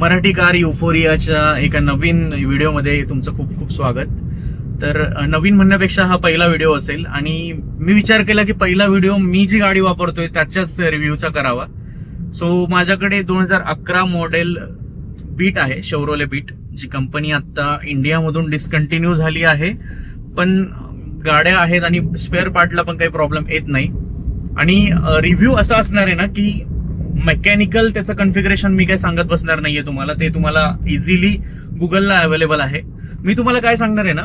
Marathi car युफोरियाच्या एका नवीन व्हिडिओमध्ये तुमचं खूप खूप स्वागत. तर नवीन म्हणण्यापेक्षा हा पहिला व्हिडिओ असेल आणि मी विचार केला की पहिला व्हिडिओ मी जी गाडी वापरतोय त्याच्याच रिव्ह्यूचा करावा. सो माझ्याकडे 2011 मॉडेल बीट आहे, शेव्हरोले बीट, जी कंपनी आता इंडियामधून डिस्कंटिन्यू झाली आहे. पण गाड्या आहेत आणि स्पेअर पार्टला पण काही प्रॉब्लेम येत नाही. आणि रिव्ह्यू असा असणार आहे ना की मेकॅनिकल त्याचं कन्फिगरेशन मी काय सांगत बसणार नाहीये तुम्हाला, ते तुम्हाला इझिली गुगलला अवेलेबल आहे. मी तुम्हाला काय सांगणार आहे ना,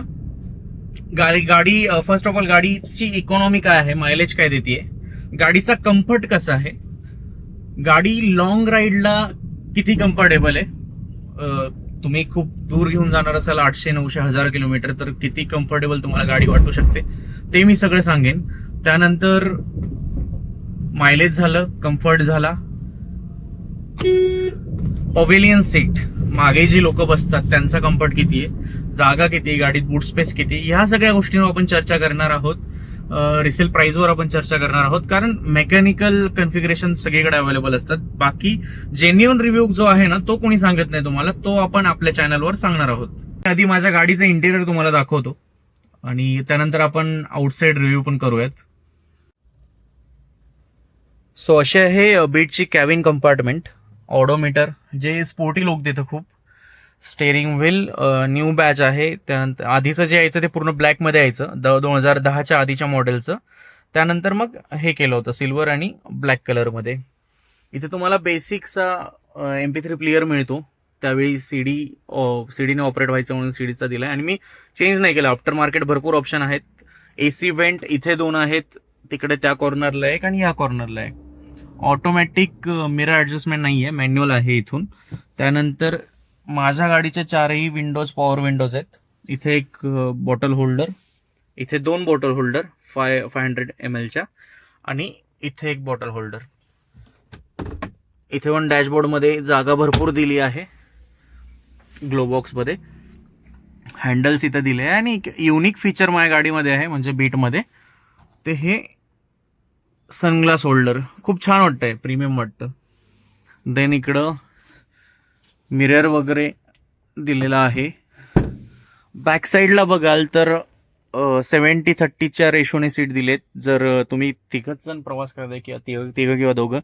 गाडी फर्स्ट ऑफ ऑल गाडीची इकॉनॉमी काय आहे, मायलेज काय देते, गाडीचा कम्फर्ट कसा आहे, गाडी लॉंग राईडला किती कम्फर्टेबल आहे. तुम्ही खूप दूर घेऊन जाणार असाल 800, 900, 1000 किलोमीटर, तर किती कम्फर्टेबल तुम्हाला गाडी वाटू शकते ते मी सगळं सांगेन. त्यानंतर मायलेज झालं, कम्फर्ट झाला, पवेलियन सीट, मागे जी लोक बसतात त्यांचा कम्फर्ट किती आहे, जागा किती आहे, गाडीत बूट स्पेस किती, ह्या सगळ्या गोष्टींवर आपण चर्चा करणार आहोत. रिसेल प्राइसवर आपण चर्चा करणार आहोत, कारण मेकॅनिकल कन्फिगरेशन सगळीकडे अवेलेबल असतात. बाकी जेन्युअन रिव्ह्यू जो आहे ना तो कोणी सांगत नाही तुम्हाला, तो आपण आपल्या चॅनलवर सांगणार आहोत. आधी माझ्या गाडीचं इंटिरियर तुम्हाला दाखवतो आणि त्यानंतर आपण आउटसाइड रिव्ह्यू पण करूयात. सो असे आहे बीटची कॅबिन कंपार्टमेंट. ऑडोमीटर जे स्पोर्टी लोक देतं खूप, स्टेअरिंग व्हील न्यू बॅच आहे. त्यानंतर आधीचं जे यायचं ते पूर्ण ब्लॅकमध्ये यायचं 2010च्या आधीच्या मॉडेलचं. त्यानंतर मग हे केलं होतं सिल्वर आणि ब्लॅक कलरमध्ये. इथे तुम्हाला बेसिकचा MP3 प्लेअर मिळतो. त्यावेळी सीडीने ऑपरेट व्हायचं म्हणून सीडीचा दिलाय आणि मी चेंज नाही केलं. आफ्टर मार्केट भरपूर ऑप्शन आहेत. AC वेंट इथे 2 आहेत, तिकडे त्या कॉर्नरला एक आणि या कॉर्नरला एक. ऑटोमॅटिक मिरर ऍडजस्टमेंट नाही आहे, मॅन्युअल आहे इथून. त्यानंतर माझ्या गाडीच्या 4ही विंडोज पॉवर विंडोज आहेत. इथे एक बॉटल होल्डर, इथे 2 बॉटल होल्डर 500 ml आणि इथे एक बॉटल होल्डर. इथे पण डॅशबोर्डमध्ये जागा भरपूर दिली आहे. ग्लोबॉक्समध्ये हँडल्स इथे दिले आहे आणि एक युनिक फीचर माझ्या गाडीमध्ये आहे, म्हणजे बीटमध्ये, ते हे सनग्लास होल्डर. खूप छान वाटतंय, प्रीमियम वाटतं. देन इकडं मिरर वगैरे दिलेला आहे. बॅक साईडला बघाल तर 70-30च्या रेशोने सीट दिलेत. जर तुम्ही तिघच जण प्रवास करताय किंवा तिघं किंवा दोघं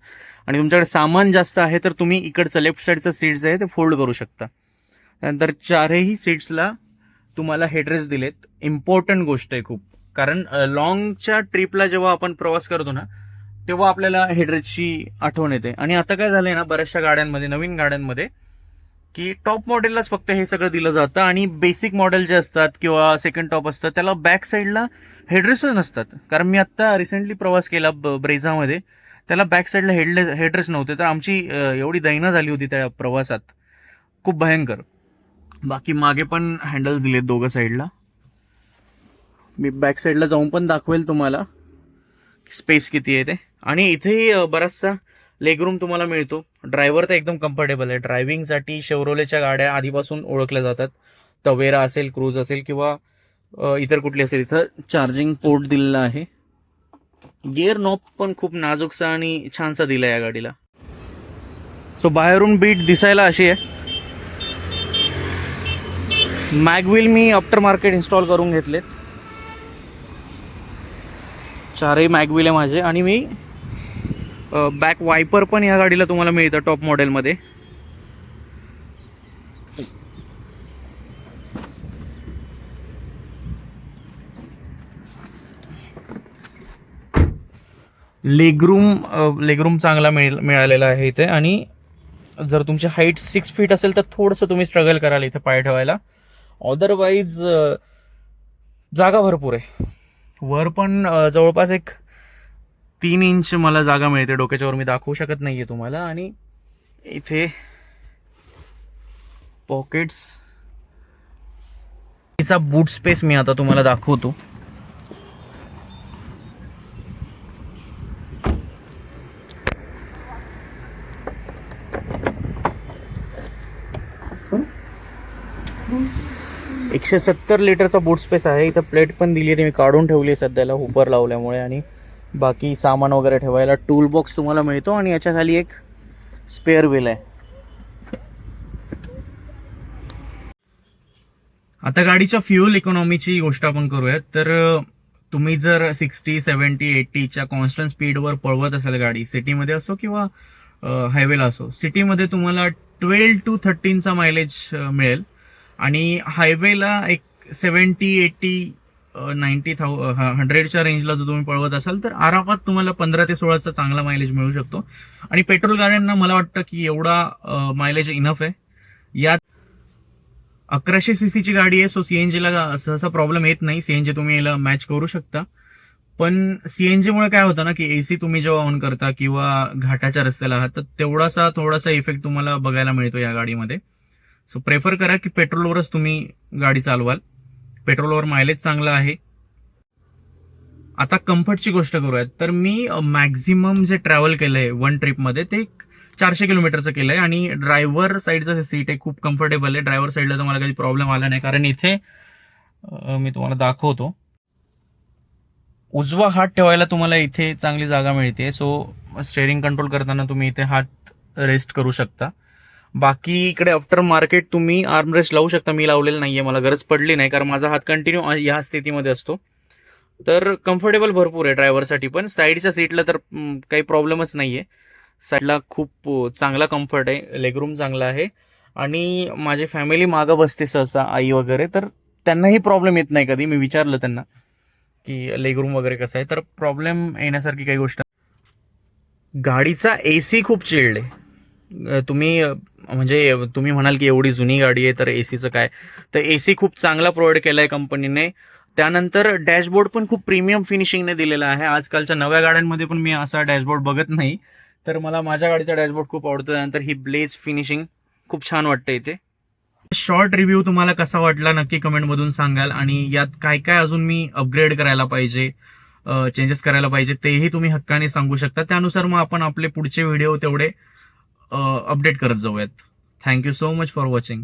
आणि तुमच्याकडे सामान जास्त आहे तर तुम्ही इकडचं लेफ्ट साईडचं सीट जे आहे ते फोल्ड करू शकता. त्यानंतर 4ही सीट्सला तुम्हाला हेडरेस्ट दिलेत. इम्पॉर्टंट गोष्ट आहे खूप, कारण लॉंगच्या ट्रिपला जेव्हा आपण प्रवास करतो ना तेव्हा आपल्याला हेडरेस्टची आठवण येते. आणि आता काय झालंय ना बऱ्याचशा गाड्यांमध्ये, नवीन गाड्यांमध्ये, की टॉप मॉडेललाच फक्त हे सगळं दिलं जातं आणि बेसिक मॉडेल जे असतात किंवा सेकंड टॉप असतात त्याला बॅक साईडला हेडरेस्टच नसतात. कारण मी आत्ता रिसेंटली प्रवास केला ब्रेझामध्ये, त्याला बॅक साईडला हेडरेस्ट नव्हते. तर आमची एवढी दैना झाली होती त्या प्रवासात, खूप भयंकर. बाकी मागे पण हँडल्स दिलेत दोघं साईडला. मी बॅक साईडला जाऊन पण दाखवेल तुम्हाला स्पेस किती आहे ते. आणि इथे बराचसा लेगरूम तुम्हाला मिळतो. ड्रायव्हर तर एकदम कम्फर्टेबल आहे. ड्रायव्हिंगसाठी शेव्हरोलेच्या गाड्या आधीपासून ओळखल्या जातात. तवेरा असेल, क्रूज असेल किंवा इतर कुठली असेल. इथं चार्जिंग पोर्ट दिलेला आहे. गिअर नॉब पण खूप नाजूकसा आणि छानसा दिला या गाडीला. सो बाहेरून बीट दिसायला अशी आहे. मॅगव्हील मी आफ्टर मार्केट इन्स्टॉल करून घेतलेत. 4ही मॅगव्हील आहे माझे. आणि मी बॅक वायपर पण या गाडीला तुम्हाला मिळतं टॉप मॉडेलमध्ये. लेगरूम चांगला मिळालेला आहे इथे. आणि जर तुमची हाईट 6 फीट असेल तर थोडंसं तुम्ही स्ट्रगल कराल इथे पाय ठेवायला. अदरवाईज जागा भरपूर आहे. वर पण जवळपास एक 3 इंच मला जागा मिळते डोक्याच्या वर, मी दाखवू शकत नाहीये तुम्हाला. आणि इथे पॉकेट्स, तिचा बूट स्पेस मी आता तुम्हाला दाखवतो. $170 लिटरचा बूट स्पेस आहे. इथं प्लेट पण दिली आहे, मी काढून ठेवली आहे सध्याला हुपर लावल्यामुळे. आणि बाकी सामान वगैरे ठेवायला टूल बॉक्स तुम्हाला मिळतो. आणि याच्या खाली एक स्पेअर व्हील आहे. आता गाडीच्या फ्युअल इकॉनॉमीची गोष्ट आपण करूयात. तर तुम्ही जर 60, 70, 80च्या कॉन्स्टंट स्पीडवर पळवत असाल गाडी, सिटीमध्ये असो किंवा हायवेला असो, सिटीमध्ये तुम्हाला 12 to 13चा मायलेज मिळेल आणि हायवेला एक 70, 80, 100च्या रेंजला जर तुम्ही पळवत असाल तर आरामात तुम्हाला 15 ते 16चा चांगला मायलेज मिळू शकतो. आणि पेट्रोल गाड्यांना मला वाटतं की एवढा मायलेज इनफ आहे. यात 1100 सीसीची गाडी आहे, सो सीएनजीला सहसा प्रॉब्लेम येत नाही. सीएनजी तुम्ही याला मॅच करू शकता. पण सीएनजी मुळे काय होतं ना की एसी तुम्ही जेव्हा ऑन करता किंवा घाटाच्या रस्त्याला आहात तर थोडासा इफेक्ट तुम्हाला बघायला मिळतो या गाडीमध्ये. सो प्रेफर करा की पेट्रोलवरच तुम्ही गाडी चालवाल. पेट्रोलवर मायलेज चांगला आहे. आता कम्फर्टची गोष्ट करूयात तर मी मॅक्झिमम जे ट्रॅव्हल केलंय वन ट्रिपमध्ये ते 400 किलोमीटरचं केलंय आणि ड्रायव्हर साईडचं सीट आहे खूप कम्फर्टेबल आहे. ड्रायव्हर साईडला तर मला कधी प्रॉब्लेम आला नाही, कारण इथे मी तुम्हाला दाखवतो, उजवा हात ठेवायला तुम्हाला इथे चांगली जागा मिळते. सो स्टेअरिंग कंट्रोल करताना तुम्ही इथे हात रेस्ट करू शकता. बाकी इकडे आफ्टर मार्केट तुम्ही आर्मरेस्ट लावू शकता. मी लावलेलं नाहीये, मला गरज पडली नाही कारण माझा हात कंटिन्यू या स्थितीमध्ये असतो. तर कम्फर्टेबल भरपूर आहे ड्रायव्हरसाठी. पण साईडच्या सीटला तर काही प्रॉब्लेमच नाहीये. साईडला खूप चांगला कम्फर्ट आहे, लेगरूम चांगला आहे आणि माझी फॅमिली मागं बसते सहसा, आई वगैरे, तर त्यांनाही प्रॉब्लेम येत नाही. कधी मी विचारलं त्यांना की लेगरूम वगैरे कसं आहे, तर प्रॉब्लेम येण्यासारखी काही गोष्ट. गाडीचा एसी खूप चिल्ड आहे. म्हणजे तुम्ही म्हणाल की एवढी जुनी गाडी आहे तर एसीचं काय, तर एसी खूप चांगला प्रोव्हाइड केला आहे कंपनीने. त्यानंतर डॅशबोर्ड पण खूप प्रीमियम फिनिशिंगने दिलेला आहे. आजकालच्या नव्या गाड्यांमध्ये पण मी असा डॅशबोर्ड बघत नाही, तर मला माझ्या गाडीचा डॅशबोर्ड खूप आवडतो. त्यानंतर ही ब्लेज फिनिशिंग खूप छान वाटतं इथे. शॉर्ट रिव्ह्यू तुम्हाला कसा वाटला नक्की कमेंटमधून सांगाल आणि यात काय काय अजून मी अपग्रेड करायला पाहिजे, चेंजेस करायला पाहिजे तेही तुम्ही हक्काने सांगू शकता. त्यानुसार मग आपण आपले पुढचे व्हिडिओ तेवढे अपडेट करत जाऊयात. Thank you so much for watching.